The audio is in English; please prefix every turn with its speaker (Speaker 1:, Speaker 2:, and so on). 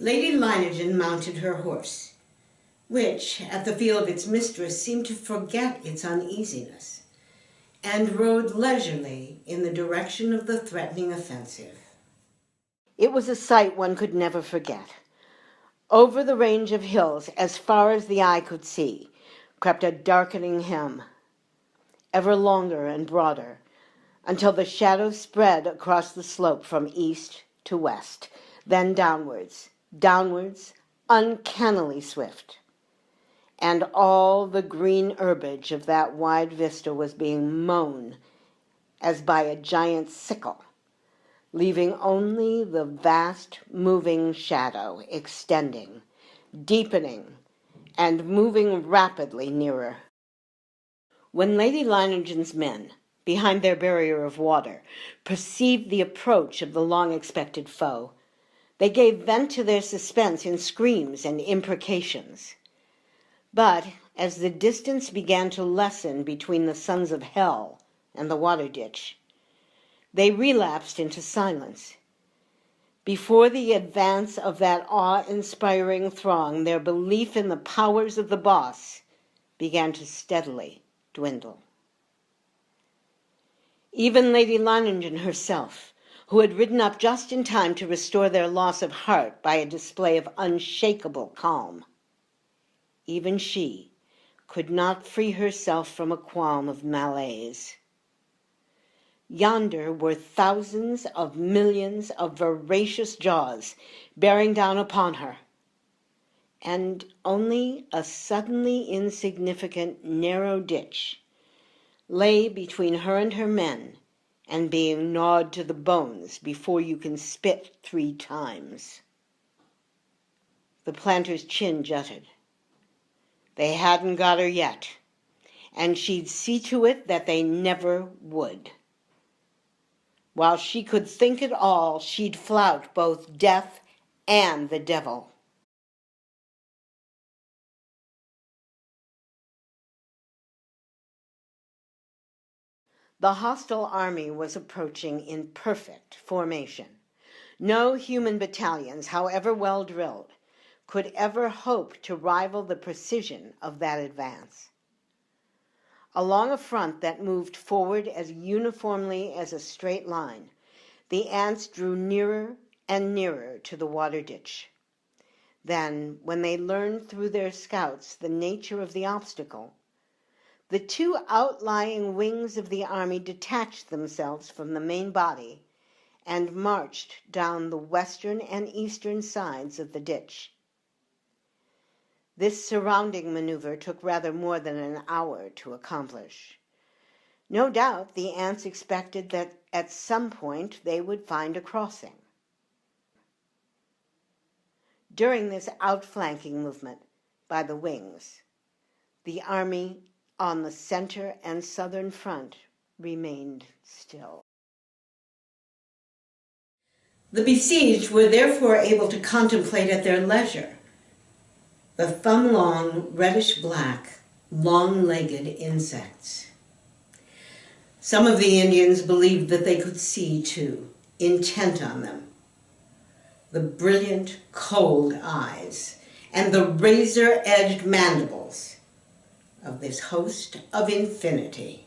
Speaker 1: Lady Leiningen mounted her horse, which, at the feel of its mistress, seemed to forget its uneasiness, and rode leisurely in the direction of the threatening offensive. It was a sight one could never forget. Over the range of hills, as far as the eye could see, crept a darkening hem, ever longer and broader, until the shadows spread across the slope from east to west, then downwards, uncannily swift. And all the green herbage of that wide vista was being mown as by a giant sickle, leaving only the vast moving shadow extending, deepening, and moving rapidly nearer. When Lady Leiningen's men, behind their barrier of water, perceived the approach of the long-expected foe, they gave vent to their suspense in screams and imprecations. But as the distance began to lessen between the sons of hell and the water ditch, they relapsed into silence. Before the advance of that awe-inspiring throng, their belief in the powers of the boss began to steadily dwindle. Even Lady Leiningen herself, who had ridden up just in time to restore their loss of heart by a display of unshakable calm, even she could not free herself from a qualm of malaise. Yonder were thousands of millions of voracious jaws bearing down upon her, and only a suddenly insignificant narrow ditch lay between her and her men, and being gnawed to the bones before you can spit 3 times. The planter's chin jutted. They hadn't got her yet, and she'd see to it that they never would. While she could think it all, she'd flout both death and the devil. The hostile army was approaching in perfect formation. No human battalions, however well drilled, could ever hope to rival the precision of that advance. Along a front that moved forward as uniformly as a straight line, the ants drew nearer and nearer to the water ditch. Then, when they learned through their scouts the nature of the obstacle, the 2 outlying wings of the army detached themselves from the main body and marched down the western and eastern sides of the ditch. This surrounding maneuver took rather more than an hour to accomplish. No doubt the ants expected that at some point they would find a crossing. During this outflanking movement by the wings, the army on the center and southern front remained still. The besieged were therefore able to contemplate at their leisure the thumb-long, reddish-black, long-legged insects. Some of the Indians believed that they could see, too, intent on them, the brilliant, cold eyes and the razor-edged mandibles of this host of infinity.